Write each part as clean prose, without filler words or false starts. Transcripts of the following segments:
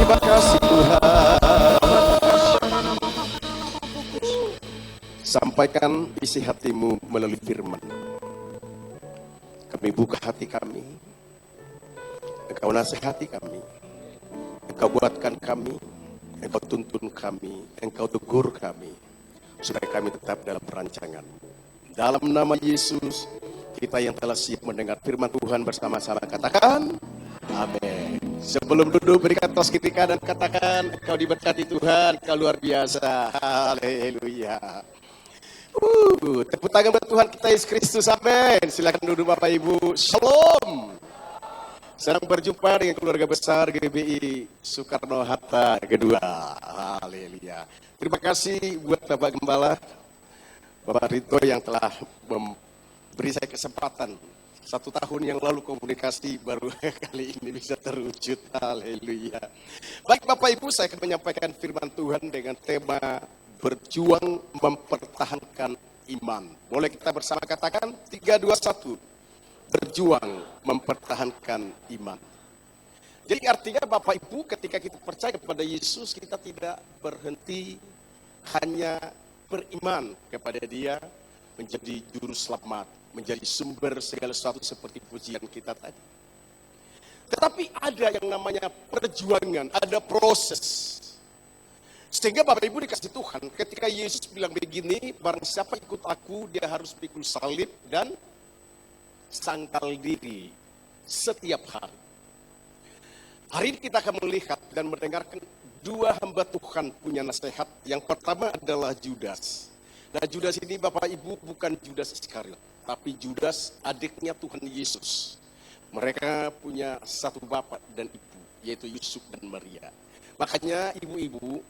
Terima kasih Tuhan. Sampaikan isi hatimu melalui firman. Kami buka hati kami. Engkau nasihati kami. Engkau buatkan kami. Engkau tuntun kami. Engkau tegur kami. Supaya kami tetap dalam perancangan. Dalam nama Yesus, kita yang telah siap mendengar firman Tuhan bersama-sama katakan, amin. Sebelum duduk, berikan tos kiri kanan, katakan, engkau diberkati Tuhan, engkau luar biasa. Haleluya. Tepuk tangan buat Tuhan kita Yesus Kristus, amin. Silakan duduk Bapak Ibu. Shalom. Senang berjumpa dengan keluarga besar GBI Soekarno-Hatta kedua. Haleluya. Terima kasih buat Bapak Gembala, Bapak Rito yang telah memberi saya kesempatan. 1 tahun yang lalu komunikasi baru kali ini bisa terwujud. Haleluya. Baik Bapak Ibu, saya akan menyampaikan firman Tuhan dengan tema berjuang mempertahankan iman. Boleh kita bersama katakan 3, 2, 1. Berjuang mempertahankan iman. Jadi artinya Bapak Ibu, ketika kita percaya kepada Yesus, kita tidak berhenti hanya beriman kepada Dia menjadi juru selamat, menjadi sumber segala sesuatu seperti pujian kita tadi. Tetapi ada yang namanya perjuangan, ada proses. Sehingga Bapak Ibu dikasih Tuhan, ketika Yesus bilang begini, barang siapa ikut aku, dia harus pikul salib dan sangkal diri setiap hari. Hari ini kita akan melihat dan mendengarkan 2 hamba Tuhan punya nasihat. Yang pertama adalah Judas. Nah Judas ini Bapak Ibu bukan Judas Iskariot, tapi Judas adiknya Tuhan Yesus. Mereka punya satu bapak dan ibu, yaitu Yusuf dan Maria. Makanya ibu-ibu,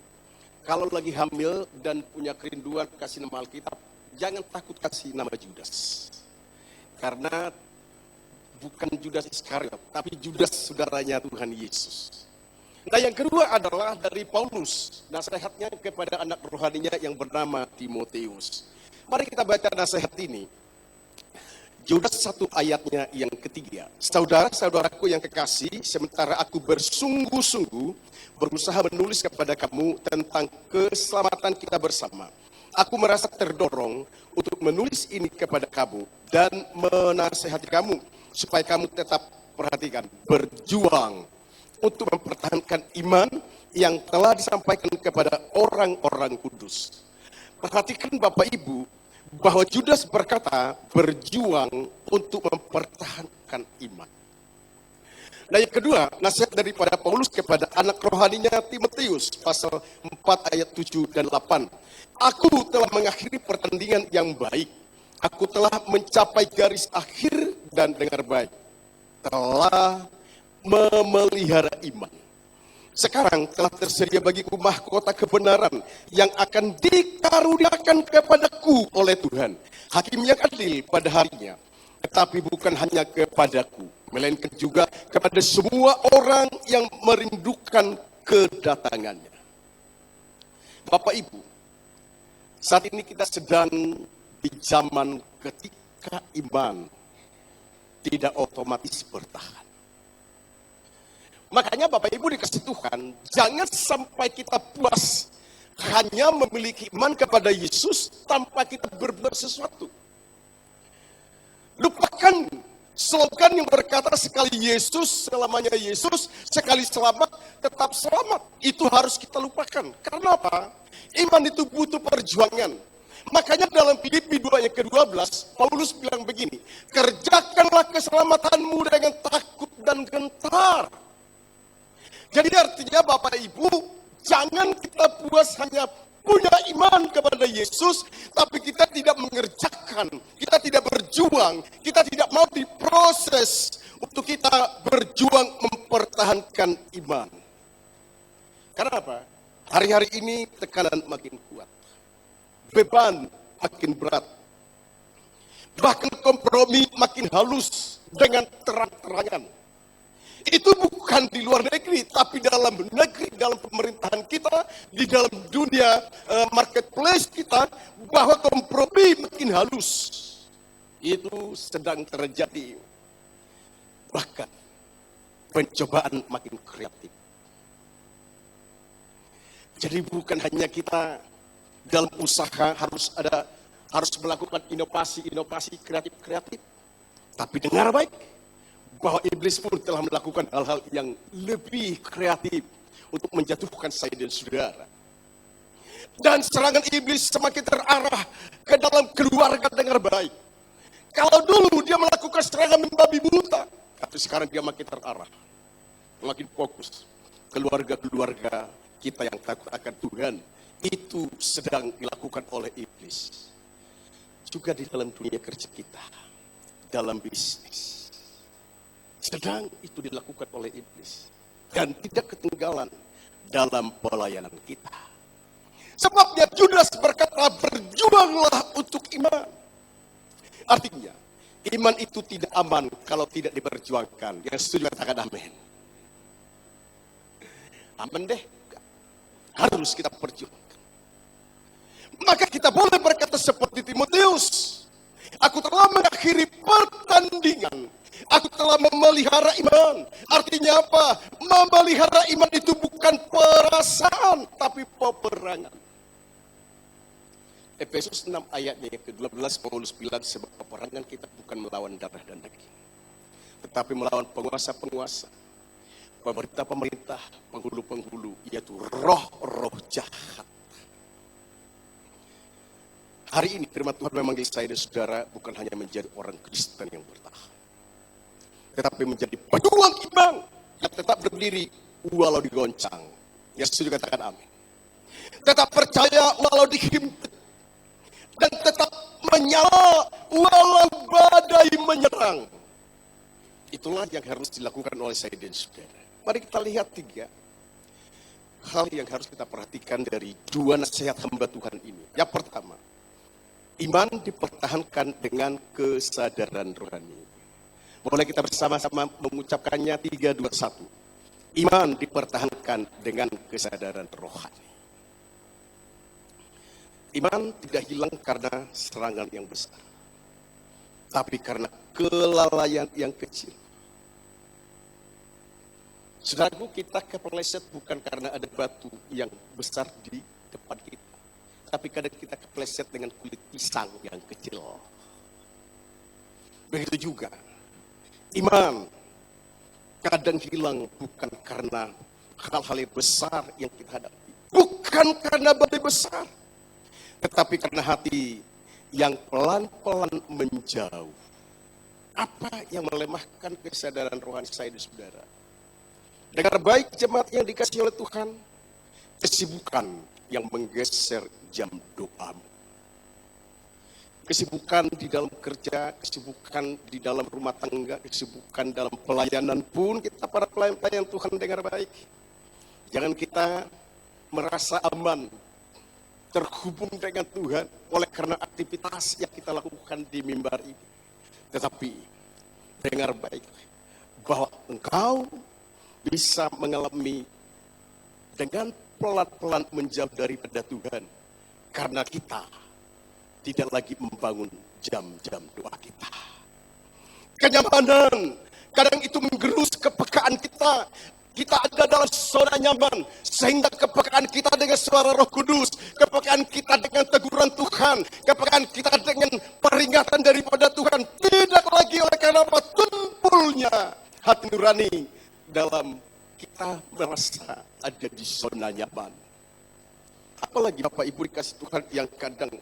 kalau lagi hamil dan punya kerinduan kasih nama Alkitab, jangan takut kasih nama Judas. Karena bukan Judas Iskariot, tapi Judas saudaranya Tuhan Yesus. Nah yang kedua adalah dari Paulus, nasihatnya kepada anak rohaninya yang bernama Timotius. Mari kita baca nasihat ini. Judas 1 ayatnya yang ketiga. Saudara-saudaraku yang kekasih, sementara aku bersungguh-sungguh berusaha menulis kepada kamu tentang keselamatan kita bersama. Aku merasa terdorong untuk menulis ini kepada kamu dan menasihati kamu supaya kamu tetap perhatikan, berjuang untuk mempertahankan iman yang telah disampaikan kepada orang-orang kudus. Perhatikan Bapak Ibu, bahwa Judas berkata berjuang untuk mempertahankan iman. Nah yang kedua, nasihat daripada Paulus kepada anak rohaninya Timotius, pasal 4 ayat 7 dan 8. Aku telah mengakhiri pertandingan yang baik. Aku telah mencapai garis akhir dan dengar baik. Telah memelihara iman. Sekarang telah tersedia bagiku mahkota kebenaran yang akan dikaruniakan kepadaku oleh Tuhan, Hakim yang adil pada harinya. Tetapi bukan hanya kepadaku, melainkan juga kepada semua orang yang merindukan kedatangannya. Bapak Ibu, saat ini kita sedang di zaman ketika iman tidak otomatis bertahan. Makanya Bapak Ibu dikasih Tuhan, jangan sampai kita puas hanya memiliki iman kepada Yesus tanpa kita berbuat sesuatu. Lupakan slogan yang berkata sekali Yesus, selamanya Yesus, sekali selamat, tetap selamat. Itu harus kita lupakan. Karena apa? Iman itu butuh perjuangan. Makanya dalam Filipi 2 ayat ke-12, Paulus bilang begini, kerjakanlah keselamatanmu dengan takut dan gentar. Jadi artinya Bapak Ibu, jangan kita puas hanya punya iman kepada Yesus, tapi kita tidak mengerjakan, kita tidak berjuang, kita tidak mau diproses untuk kita berjuang mempertahankan iman. Karena apa? Hari-hari ini tekanan makin kuat, beban makin berat, bahkan kompromi makin halus dengan terang-terangan. Itu bukan di luar negeri, tapi dalam negeri, dalam pemerintahan kita, di dalam dunia marketplace kita, bahwa kompromi makin halus. Itu sedang terjadi. Bahkan pencobaan makin kreatif. Jadi bukan hanya kita dalam usaha harus melakukan inovasi kreatif, tapi dengar baik bahwa iblis pun telah melakukan hal-hal yang lebih kreatif untuk menjatuhkan saya dan saudara. Dan serangan iblis semakin terarah ke dalam keluarga, dengar baik. Kalau dulu dia melakukan serangan membabi buta, tapi sekarang dia makin terarah, makin fokus. Keluarga-keluarga kita yang takut akan Tuhan, itu sedang dilakukan oleh iblis. Juga di dalam dunia kerja kita, dalam bisnis, sedang itu dilakukan oleh iblis. Dan tidak ketinggalan dalam pelayanan kita. Sebabnya Judas berkata, berjuanglah untuk iman. Artinya, iman itu tidak aman kalau tidak diperjuangkan. Yang setuju katakan amin. Amin deh. Harus kita perjuangkan. Maka kita boleh berkata seperti Timotius, aku telah mengakhiri pertandingan, aku telah memelihara iman. Artinya apa? Memelihara iman itu bukan perasaan, tapi peperangan. Efesus 6 ayatnya yang ke-12, Paulus bilang, sebab peperangan kita bukan melawan darah dan daging, tetapi melawan penguasa-penguasa, pemerintah-pemerintah, penghulu-penghulu, yaitu roh-roh jahat. Hari ini firman Tuhan memanggil saya dan saudara bukan hanya menjadi orang Kristen yang bertahan, tetapi menjadi pejuang iman yang tetap berdiri walau digoncang. Yang setuju katakan amin. Tetap percaya walau dihimpit, dan tetap menyala walau badai menyerang. Itulah yang harus dilakukan oleh saya dan saudara. Mari kita lihat 3 hal yang harus kita perhatikan dari 2 nasihat hamba Tuhan ini. Yang pertama, iman dipertahankan dengan kesadaran rohani. Boleh kita bersama-sama mengucapkannya 3, 2, 1. Iman dipertahankan dengan kesadaran rohani. Iman tidak hilang karena serangan yang besar, tapi karena kelalaian yang kecil. Saudaraku, kita kepleset bukan karena ada batu yang besar di depan kita, tapi kadang kita kepleset dengan kulit pisang yang kecil. Begitu juga, iman kadang hilang bukan karena hal-hal yang besar yang kita hadapi, bukan karena badai besar, tetapi karena hati yang pelan-pelan menjauh. Apa yang melemahkan kesadaran rohani saya dan saudara? Dengar baik jemaat yang dikasihi oleh Tuhan, kesibukan yang menggeser jam doamu. Kesibukan di dalam kerja, kesibukan di dalam rumah tangga, kesibukan dalam pelayanan pun kita para pelayan Tuhan, dengar baik. Jangan kita merasa aman, terhubung dengan Tuhan oleh karena aktivitas yang kita lakukan di mimbar ini. Tetapi dengar baik bahwa engkau bisa mengalami dengan pelan-pelan menjauh daripada Tuhan karena kita tidak lagi membangun jam-jam doa kita. Kenyamanan kadang itu menggerus kepekaan kita. Kita ada dalam zona nyaman, sehingga kepekaan kita dengan suara Roh Kudus, kepekaan kita dengan teguran Tuhan, kepekaan kita dengan peringatan daripada Tuhan, tidak lagi oleh karena apa? Tumpulnya hati nurani dalam kita merasa ada di zona nyaman. Apalagi Bapak Ibu dikasih Tuhan yang kadang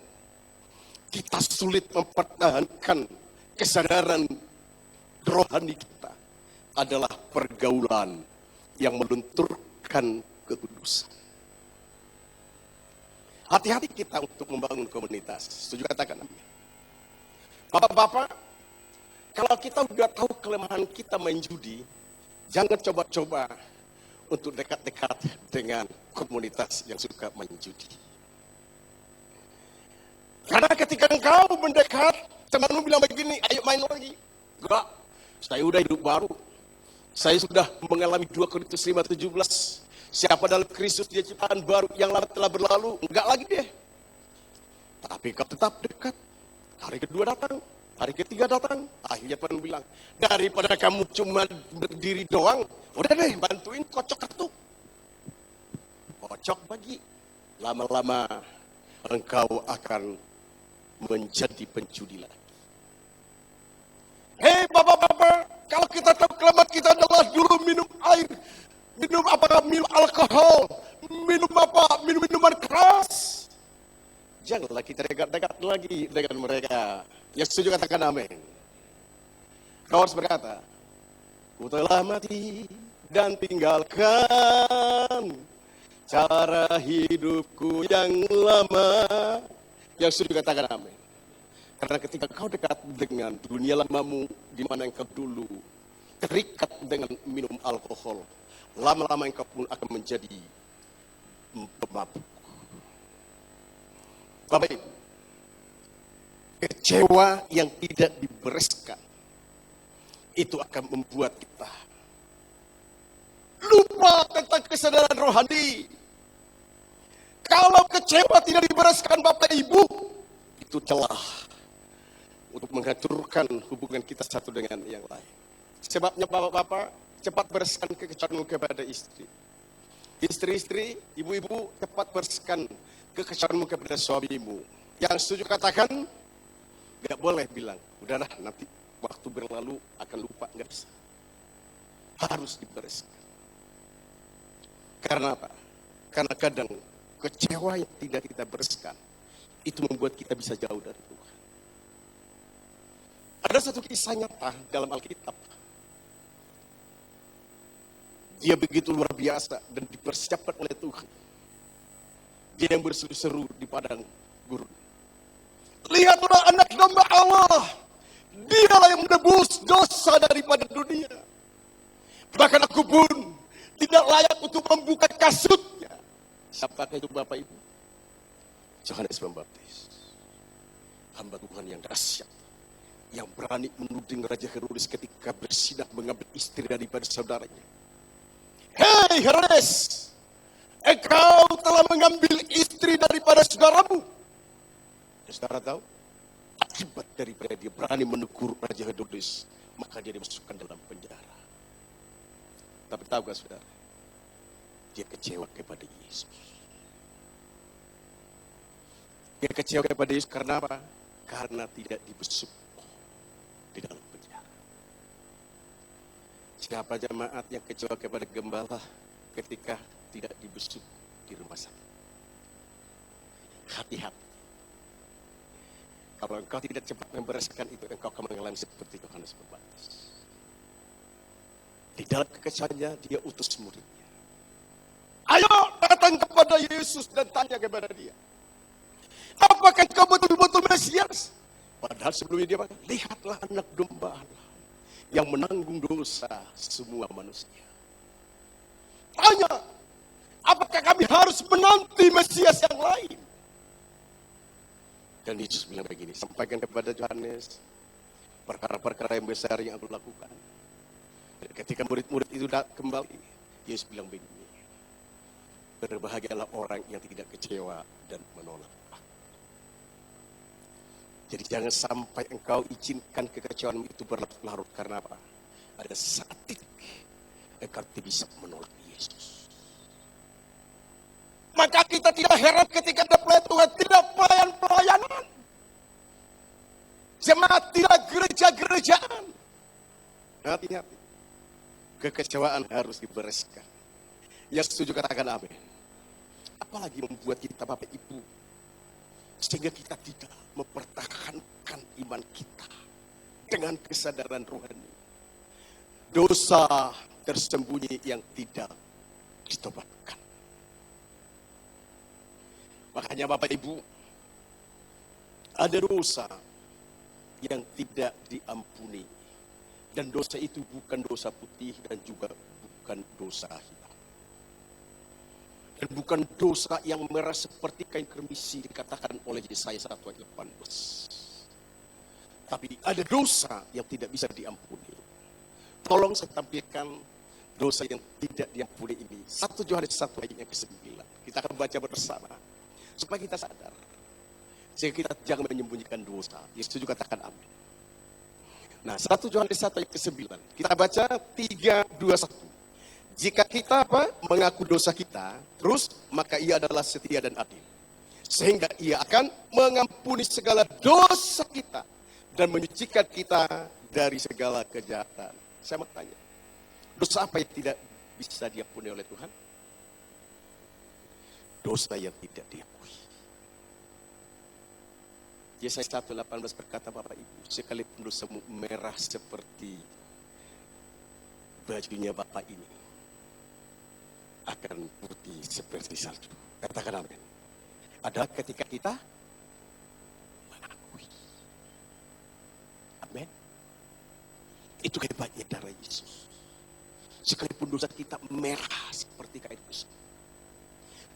kita sulit mempertahankan kesadaran rohani kita adalah pergaulan yang melunturkan kekudusan. Hati-hati kita untuk membangun komunitas. Setuju katakan amin. Bapak-bapak, kalau kita udah tahu kelemahan kita main judi, jangan coba-coba untuk dekat-dekat dengan komunitas yang suka main judi. Karena ketika engkau mendekat, temanmu bilang begini, ayo main lagi. Enggak, saya udah hidup baru. Saya sudah mengalami 2 Korintus 5:17. Siapa dalam Kristus dia ciptaan baru, yang lama telah berlalu. Enggak lagi deh. Tapi kau tetap dekat. Hari kedua datang, hari ketiga datang. Akhirnya Tuhan bilang, daripada kamu cuma berdiri doang, udah deh bantuin kocok kartu. Kocok bagi. Lama-lama engkau akan menjadi penjudi lagi. Hei bapak-bapak, kalau kita tahu kelemahan kita adalah dulu minum air, minum alkohol, minum minuman keras. Janganlah kita dekat-dekat lagi dengan mereka. Yang setuju katakan amin. Kau harus berkata, ku telah mati dan tinggalkan cara hidupku yang lama. Yang setuju katakan amin. Karena ketika kau dekat dengan dunia lamamu, di mana engkau dulu terikat dengan minum alkohol, lama-lama engkau pun akan menjadi pemabuk. Bapak Ibu, kecewa yang tidak dibereskan itu akan membuat kita lupa tentang kesadaran rohani. Kalau kecewa tidak dibereskan Bapak Ibu, itu celah untuk menghancurkan hubungan kita satu dengan yang lain. Sebabnya bapak-bapak, cepat bereskan kekecewaan kepada istri. Istri-istri, ibu-ibu, cepat bereskan kekecewaanmu kepada suamimu. Yang setuju katakan, gak boleh bilang, udahlah nanti waktu berlalu akan lupa, gak bisa. Harus dibereskan. Karena apa? Karena kadang kecewa yang tidak kita bereskan, itu membuat kita bisa jauh dari Tuhan. Ada satu kisah nyata dalam Alkitab. Dia begitu luar biasa dan dipersiapkan oleh Tuhan. Dia yang berseru-seru di padang gurun. Lihatlah anak domba Allah. Dialah yang menebus dosa daripada dunia. Bahkan aku pun tidak layak untuk membuka kasutnya. Siapakah itu Bapak Ibu? Yohanes Pembaptis. Hamba Tuhan yang dahsyat, yang berani menuding Raja Herodes ketika bersinak mengambil istri daripada saudaranya. Hei Herodes, engkau telah mengambil istri daripada saudaramu. Dan saudara tahu, akibat daripada dia berani menegur Raja Herodes, maka dia dimasukkan dalam penjara. Tapi tahukah saudara, dia kecewa kepada Yesus. Dia kecewa kepada Yesus karena apa? Karena tidak dibesuk di dalam penjara. Siapa jemaat yang kecewa kepada gembala ketika tidak dibesuk di rumah sakit? Hati-hati. Kalau engkau tidak cepat membereskan itu, engkau akan mengalami seperti Yohanes Pembaptis. Di dalam kekecewaannya, dia utus muridnya. Ayo datang kepada Yesus dan tanya kepada dia, apakah kau betul-betul Mesias? Padahal sebelumnya dia bilang, lihatlah anak domba Allah yang menanggung dosa semua manusia. Tanya, apakah kami harus menanti Mesias yang lain? Dan Yesus bilang begini, sampaikan kepada Yohanes perkara-perkara yang besar yang aku lakukan. Dan ketika murid-murid itu kembali, Yesus bilang begini, berbahagialah orang yang tidak kecewa dan menolak. Jadi jangan sampai engkau izinkan kekecewaanmu itu berlarut-larut. Karena apa? Ada saat titik engkau tidak bisa menolak Yesus. Maka kita tidak heran ketika ada Tuhan tidak pelayan-pelayanan. Jemaat tidak gereja-gerejaan. Hati-hati. Kekecewaan harus dibereskan. Yang setuju katakan amin. Apalagi membuat kita Bapak Ibu, sehingga kita tidak mempertahankan iman kita dengan kesadaran rohani. Dosa tersembunyi yang tidak ditobatkan. Makanya Bapak Ibu, ada dosa yang tidak diampuni. Dan dosa itu bukan dosa putih dan juga bukan dosa hitam. Dan bukan dosa yang merah seperti kain kermisi dikatakan oleh Yesaya 1 ayat 18. Tapi ada dosa yang tidak bisa diampuni. Tolong saya tampilkan dosa yang tidak diampuni ini. 1 Yohanes 1 ayat yang ke-9. Kita akan baca bersama. Supaya kita sadar. Sehingga kita jangan menyembunyikan dosa. Yesus juga katakan amin. Nah, 1 Yohanes 1 ayat ke-9. Kita baca 3, 2, 1. Jika kita mengaku dosa kita, terus maka ia adalah setia dan adil. Sehingga ia akan mengampuni segala dosa kita dan menyucikan kita dari segala kejahatan. Saya mau tanya, dosa apa yang tidak bisa diampuni oleh Tuhan? Dosa yang tidak diakui. Yesaya 1:18 berkata, Bapak Ibu, sekalipun dosamu merah seperti bajunya Bapak ini, akan putih seperti salju. Katakan amin. Adalah ketika kita mengakui. Amin. Itu hebatnya darah Yesus. Sekalipun dosa kita merah seperti kain kusam.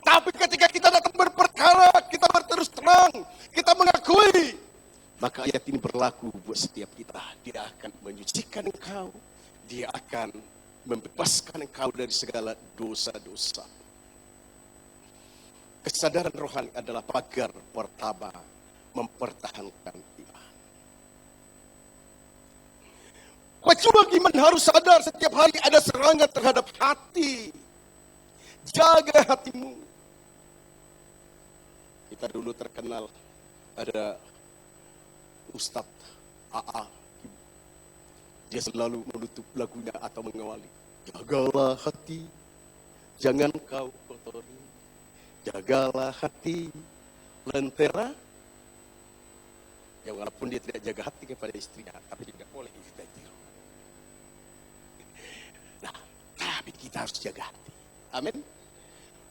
Tapi ketika kita datang berperkara, kita berterus terang, kita mengakui, maka ayat ini berlaku buat setiap kita. Dia akan menyucikan engkau, dia akan membebaskan engkau dari segala dosa-dosa. Kesadaran rohani adalah pagar pertama mempertahankan iman. Pejuang iman harus sadar setiap hari ada serangan terhadap hati. Jaga hatimu. Kita dulu terkenal ada Ustadz AA. Dia selalu menutup lagunya atau mengawali. Jagalah hati, jangan kau kotori. Jagalah hati, lentera. Ya walaupun dia tidak jaga hati kepada istrinya, tapi tidak boleh kita tiru. Nah, tapi kita harus jaga hati. Amin.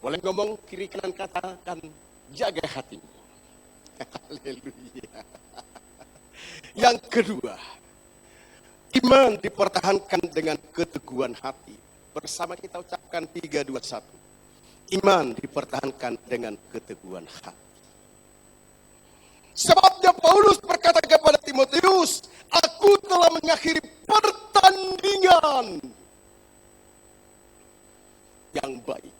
Boleh ngomong kiri kanan katakan, jaga hatimu. Haleluya. Yang kedua, iman dipertahankan dengan keteguhan hati. Bersama kita ucapkan 3, 2, 1. Iman dipertahankan dengan keteguhan hati. Sebabnya Paulus berkata kepada Timotius, aku telah mengakhiri pertandingan yang baik.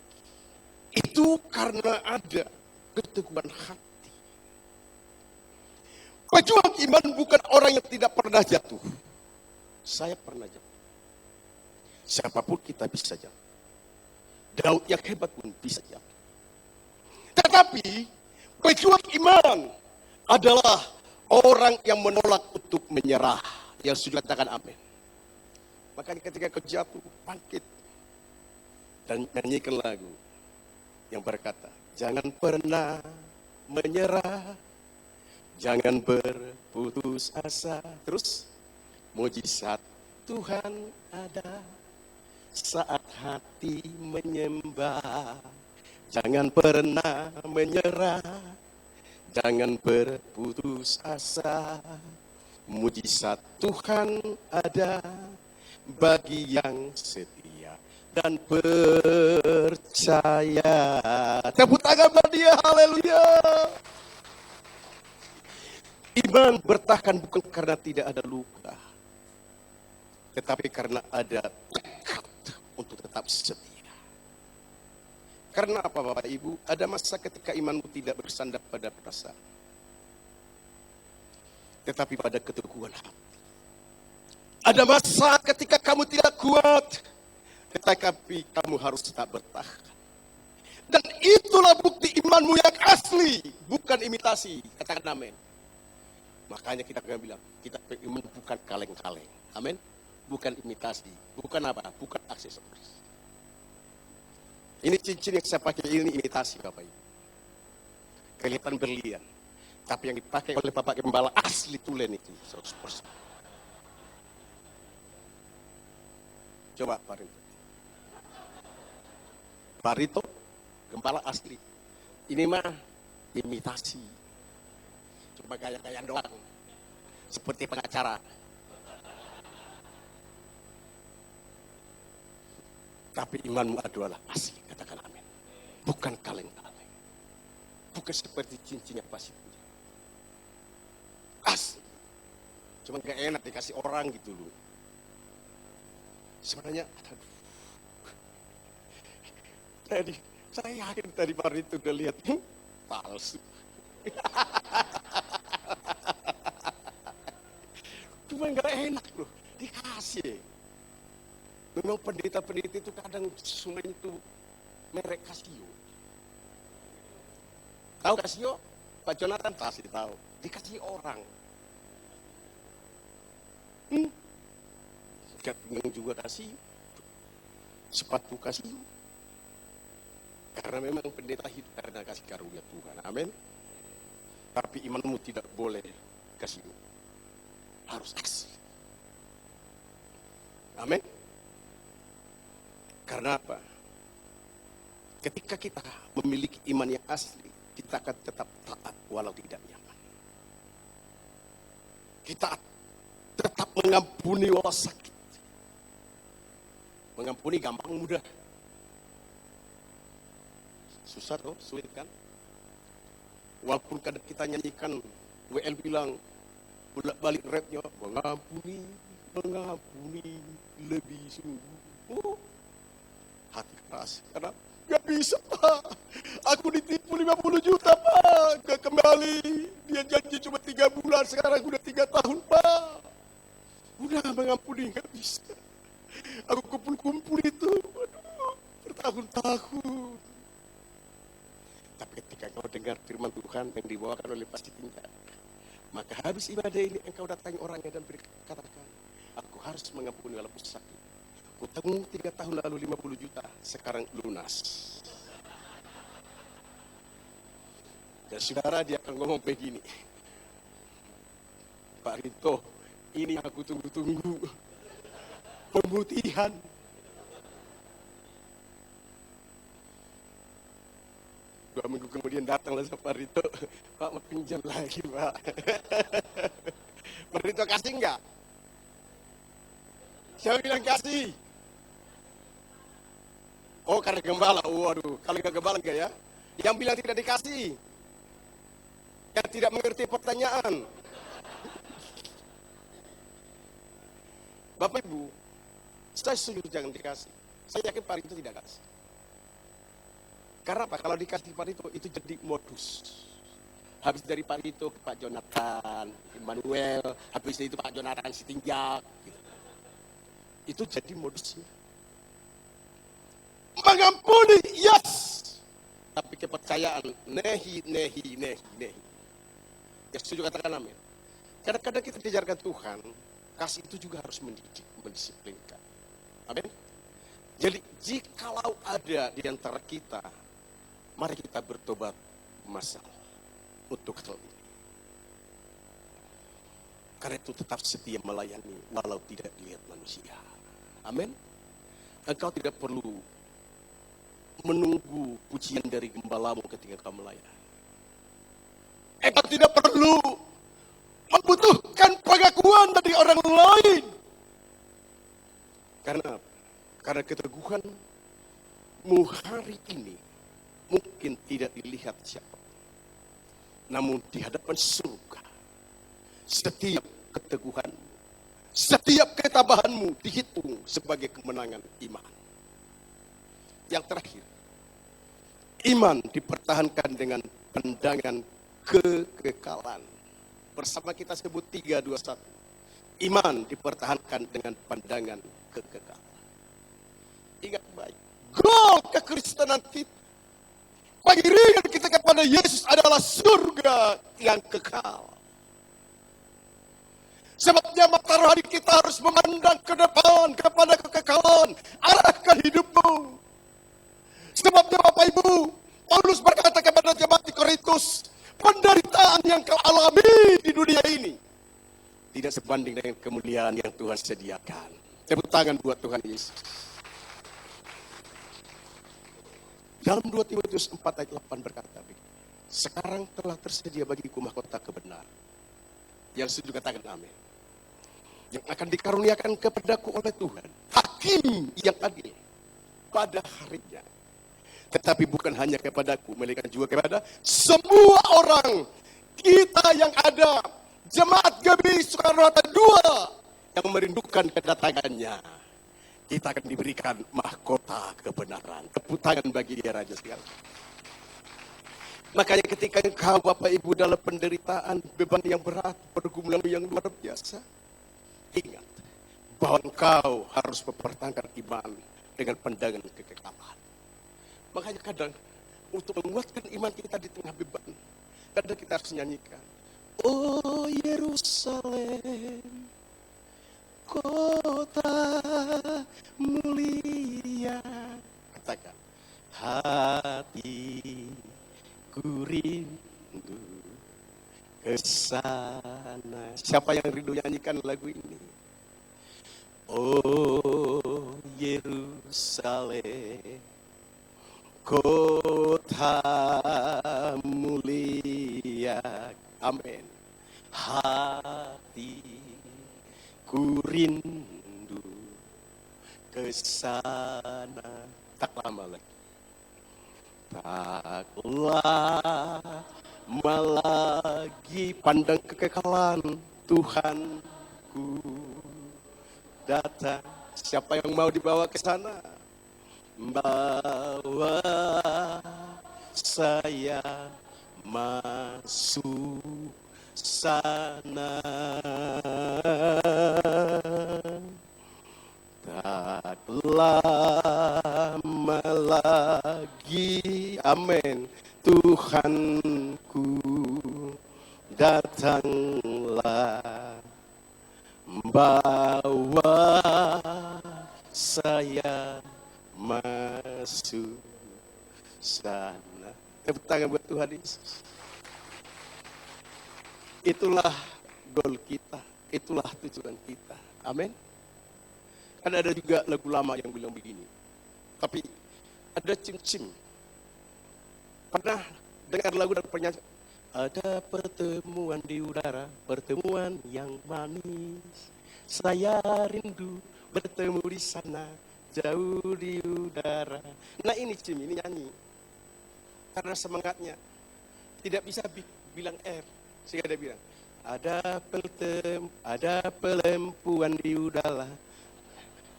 Itu karena ada keteguhan hati. Pejuang iman bukan orang yang tidak pernah jatuh. Saya pernah jatuh. Siapapun kita bisa jatuh. Daud yang hebat pun bisa jatuh. Tetapi pejuang iman adalah orang yang menolak untuk menyerah. Yang sudah katakan amin. Makanya ketika kau jatuh, bangkit. Dan nyanyikan lagu yang berkata, jangan pernah menyerah. Jangan berputus asa. Terus, mujizat Tuhan ada saat hati menyembah. Jangan pernah menyerah. Jangan berputus asa. Mujizat Tuhan ada bagi yang setia dan percaya. Tepuk tangan buat dia, haleluya. Iman bertahan bukan karena tidak ada luka, tetapi karena ada tekad untuk tetap setia. Karena apa Bapak Ibu? Ada masa ketika imanmu tidak bersandar pada perasaan, tetapi pada keteguhan hati. Ada masa ketika kamu tidak kuat, tetapi kamu harus tetap bertahan. Dan itulah bukti imanmu yang asli, bukan imitasi. Katakan amin. Makanya kita akan bilang, kita beriman bukan kaleng-kaleng. Amin. Bukan imitasi. Bukan apa? Bukan aksesoris. Ini cincin yang saya pakai ini imitasi Bapak Ibu. Kelihatan berlian. Tapi yang dipakai oleh Bapak Gembala asli tulen itu. 100%. Coba Pak Rito. Pak Rito, Gembala asli. Ini mah imitasi. Cuma gaya-gaya doang. Seperti pengacara. Tapi imanmu adalah asli, katakan amin. Bukan kaleng-kaleng. Bukan seperti cincinnya pasti punya. Asli. Cuma gak enak dikasih orang gitu loh. Sebenarnya, saya yakin tadi Pak itu udah lihat, palsu. Cuma gak enak loh, dikasih. Memang pendeta-pendeta itu kadang semuanya itu merek Casio. Tahu Casio? Pak Jonathan pasti tahu. Dikasih orang. Yang juga kasih sepatu Casio. Karena memang pendeta hidup karena kasih karunia Tuhan. Amin. Tapi imanmu tidak boleh Casio. Harus asli. Amin. Karena apa? Ketika kita memiliki iman yang asli, kita akan tetap taat walau tidak nyaman. Kita tetap mengampuni walau sakit. Mengampuni gampang mudah. Susah tuh, sulit kan? Walaupun kadang kita nyanyikan, WL bilang, bolak-balik rapnya, mengampuni, mengampuni, lebih sungguh. Hati keras, karena gak bisa Pak, aku ditipu 50 juta Pak, gak kembali, dia janji cuma 3 bulan, sekarang udah 3 tahun Pak, udah mengampuni gak bisa, aku kumpul-kumpul itu, waduh, bertahun-tahun. Tapi ketika kau dengar firman Tuhan yang dibawakan oleh Pastor Tinja, maka habis ibadah ini engkau datangi orangnya dan berkatakan, aku harus mengampuni walaupun sakit. Utangmu 3 tahun lalu 50 juta, sekarang lunas. Dan saudara, dia akan ngomong begini, Pak Rito, ini aku tunggu-tunggu, pemutihan. Dua minggu kemudian datanglah Pak Rito, Pak mau pinjam lagi Pak. Pak Rito kasih enggak? Saya bilang kasih. Oh karena gembala, waduh, kalau nggak gembala enggak ya? Yang bilang tidak dikasih, yang tidak mengerti pertanyaan. Bapak Ibu, saya setuju jangan dikasih. Saya yakin Pak itu tidak kasih. Karena apa? Kalau dikasih Pak itu jadi modus. Habis dari Pak itu ke Pak Jonathan, Immanuel, habis itu Pak Jonathan Sitinjak. Itu jadi modusnya. Mengampuni, yes. Tapi kepercayaan, nehi. Ya setuju katakan amin. Kadang-kadang kita diajarkan Tuhan, kasih itu juga harus mendidik, mendisiplinkan. Amin. Jadi jikalau ada di antara kita, mari kita bertobat masalah untuk hal ini. Karena itu tetap setia melayani walau tidak dilihat manusia. Amin. Engkau tidak perlu menunggu pujian dari gembalamu ketika kau melayani. Engkau tidak perlu membutuhkan pengakuan dari orang lain. Karena keteguhanmu hari ini mungkin tidak dilihat siapa. Namun di hadapan surga, setiap keteguhanmu, setiap ketabahanmu dihitung sebagai kemenangan iman. Yang terakhir, iman dipertahankan dengan pandangan kekekalan. Bersama kita sebut 3, 2, 1. Iman dipertahankan dengan pandangan kekekalan. Ingat baik, goal kekristenan kita, pengiringan kita kepada Yesus adalah surga yang kekal. Sebabnya mata rohani kita harus memandang ke depan kepada kekekalan. Arahkan hidupmu. Sebabnya Bapak Ibu, Paulus berkata kepada jemaat di Korintus, penderitaan yang kau alami di dunia ini tidak sebanding dengan kemuliaan yang Tuhan sediakan. Tepuk tangan buat Tuhan Yesus. Dalam 2 Timotius 4 ayat 8 berkata, Sekarang telah tersedia bagiku mahkota kebenaran. Yang setuju katakan amin. Yang akan dikaruniakan kepadaku oleh Tuhan, hakim yang adil pada harinya. Tetapi bukan hanya kepadaku, melainkan juga kepada semua orang kita yang ada, Jemaat GBI Soekarno-Hatta II yang merindukan kedatangannya. Kita akan diberikan mahkota kebenaran. Tepuk tangan bagi dia Raja sekalian. Makanya ketika engkau Bapak Ibu dalam penderitaan, beban yang berat, pergumulan yang luar biasa, ingat bahwa engkau harus mempertahankan iman dengan pandangan kekekalan. Makanya kadang untuk menguatkan iman kita di tengah beban, kadang kita harus nyanyikan, oh Yerusalem, kota mulia. Katakan, hatiku rindu ke sana. Siapa yang rindu nyanyikan lagu ini? Oh Yerusalem, kota mulia. Amin. Hatiku rindu ke sana. Tak lama lagi. Tak lama lagi pandang kekekalan Tuhanku datang. Siapa yang mau dibawa ke sana? Bawa saya masuk sana. Tak lama lagi, amin, Tuhanku datanglah, bawa saya masuk sana. Tepuk tangan buat Tuhan Yesus. Itulah goal kita, itulah tujuan kita. Amin. Kan ada juga lagu lama yang bilang begini. Tapi ada cim-cim. Pernah dengar lagu dan penyanyi? Ada pertemuan di udara, pertemuan yang manis. Saya rindu bertemu di sana, jauh di udara. Nah ini cim, ini nyanyi. Karena semangatnya tidak bisa bilang R. Sehingga dia bilang, ada pelempuan di udara,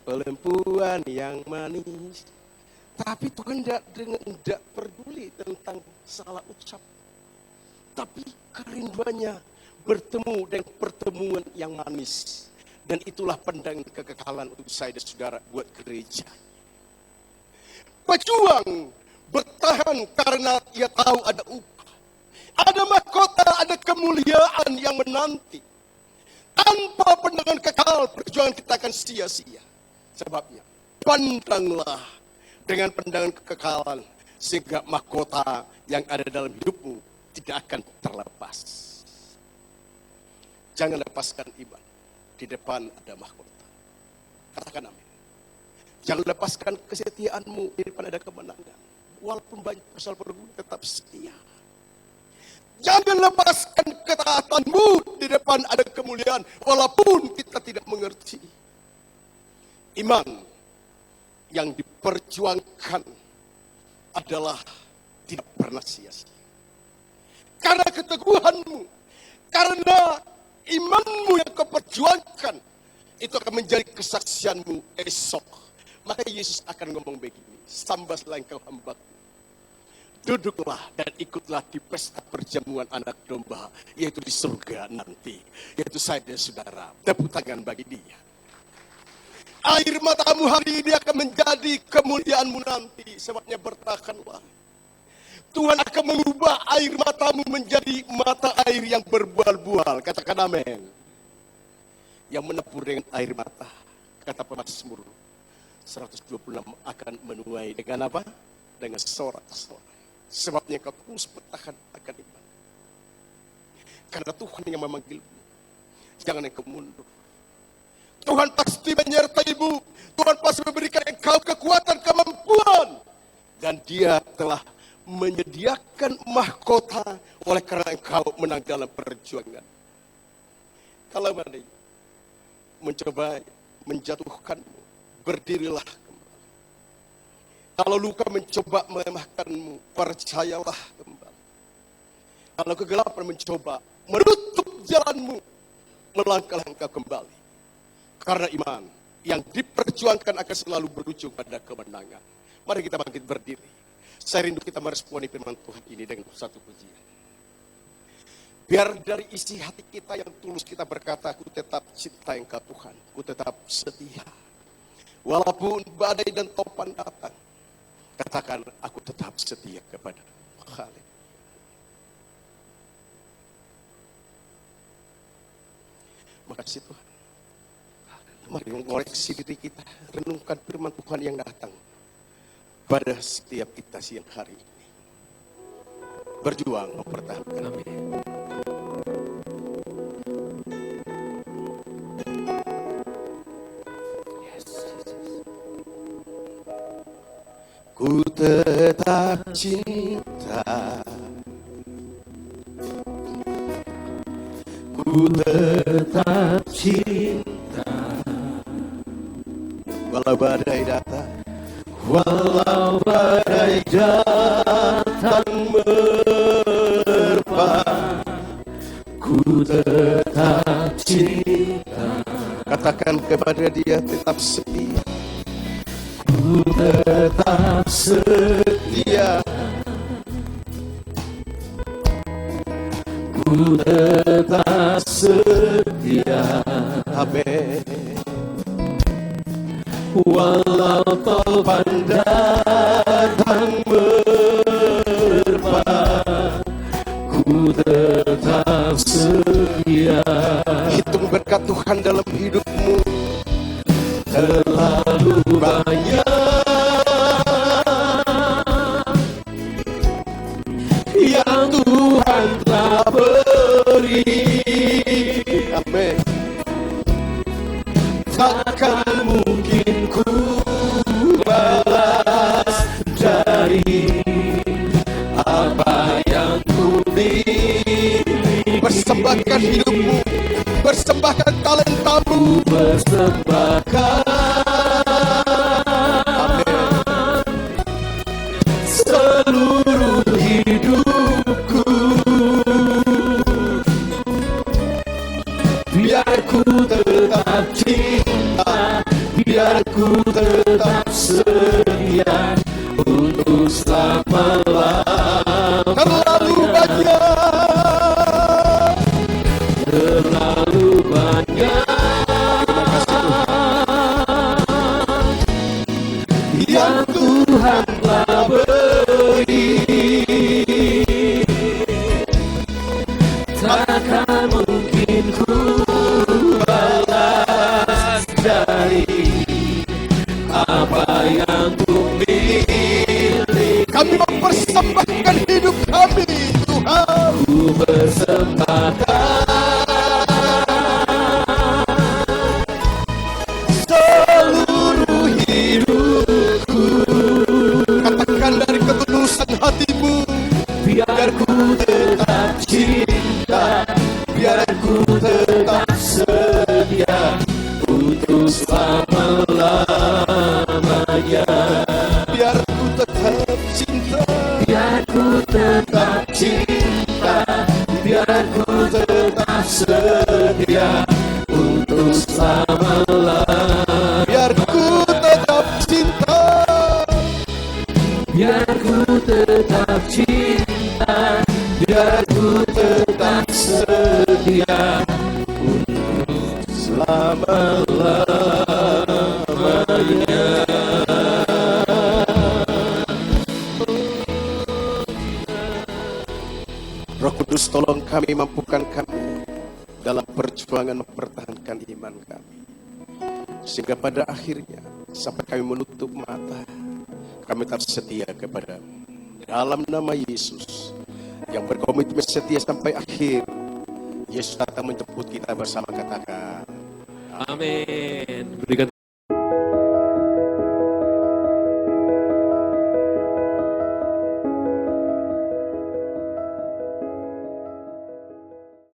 pelempuan yang manis. Tapi Tuhan tidak peduli tentang salah ucap. Tapi kerinduannya bertemu dengan pertemuan yang manis. Dan itulah pandangan kekekalan untuk saya dan saudara buat gereja. Pejuang bertahan karena ia tahu ada upah. Ada mahkota, ada kemuliaan yang menanti. Tanpa pandangan kekal, perjuangan kita akan sia-sia. Sebabnya, pandanglah dengan pandangan kekekalan, sehingga mahkota yang ada dalam hidupmu tidak akan terlepas. Jangan lepaskan iman. Di depan ada mahkota. Katakan amin. Jangan lepaskan kesetiaanmu di depan ada kemenangan. Walaupun banyak persoalan pergumulan, tetap setia. Jangan lepaskan ketaatanmu di depan ada kemuliaan, walaupun kita tidak mengerti. Iman yang diperjuangkan adalah tidak pernah sia-sia. Karena keteguhanmu, karena imanmu yang kau perjuangkan, itu akan menjadi kesaksianmu esok. Maka Yesus akan ngomong begini, sambaslah engkau hambaku, duduklah dan ikutlah di pesta perjamuan anak domba, yaitu di surga nanti, yaitu saya dan saudara. Tepuk tangan bagi dia. Air matamu hari ini akan menjadi kemuliaanmu nanti, sebabnya bertahanlah. Tuhan akan mengubah air matamu menjadi mata air yang berbual-bual. Katakan amin. Yang menabur dengan air mata, kata Pemazmur 126, akan menuai dengan apa? Dengan sorak-sorai. Sebabnya kau terus bertahan akan iman. Karena Tuhan yang memanggilmu. Jangan engkau mundur. Tuhan pasti menyertaimu. Tuhan pasti memberikan engkau kekuatan, kemampuan. Dan dia telah menyediakan mahkota oleh karena engkau menang dalam perjuangan. Kalau mana mencoba menjatuhkanmu, berdirilah kembali. Kalau luka mencoba melemahkanmu, percayalah kembali. Kalau kegelapan mencoba menutup jalanmu, melangkahlah engkau kembali. Karena iman yang diperjuangkan akan selalu berujung pada kemenangan. Mari kita bangkit berdiri. Saya rindu kita meresponi firman Tuhan ini dengan satu pujian. Biar dari isi hati kita yang tulus kita berkata, aku tetap cinta Engkau Tuhan, aku tetap setia. Walaupun badai dan topan datang, katakan aku tetap setia kepada Haleluya. Makasih Tuhan. Mari mengoreksi diri kita, renungkan firman Tuhan yang datang pada setiap kita siang hari ini. Berjuang mempertahankan. Amin. Ku tetap cinta, ku tetap cinta, walau badai datang, walau badai datang menerpa, ku tetap cinta. Katakan kepada dia tetap setia. Ku tetap setia, ku tetap setia. Amin. Walau topan datang menerpa, ku tetap setia. Hitung berkat Tuhan dalam hidupmu. Terlalu banyak yang Tuhan telah beri. Amin. Takkan mungkin ku balas dari apa yang ku miliki. Persembahkan hidupmu, persembahkan talentamu, persembahkan seluruh hidupku. Biar ku tetap cinta, biar ku tetap setia untuk selama-lamanya. Terlalu banyak, terlalu banyak yang Tuhan telah beri. Takkan mungkin ku balas dari apa yang ku miliki. Kami mempersembahkan hidup kami, Tuhan. Ku persembahkan seluruh hidupku. Katakan dari ketulusan hatimu. Biar ku tetap cinta, biar ku tetap setia untuk selama-lamanya. Biar ku tetap cinta, biar ku tetap cinta, biar ku tetap setia untuk selama-lamanya. Biar ku tetap cinta, biar ku tetap cinta, biar ku tetap setia untuk selama-lamanya. Roh Kudus, tolong kami, mampukan kami dalam perjuangan mempertahankan iman kami, sehingga pada akhirnya sampai kami menutup mata, kami tetap setia kepadamu. Dalam nama Yesus yang berkomitmen setia sampai akhir, Yesus datang menjemput kita bersama, katakan amin. Berikan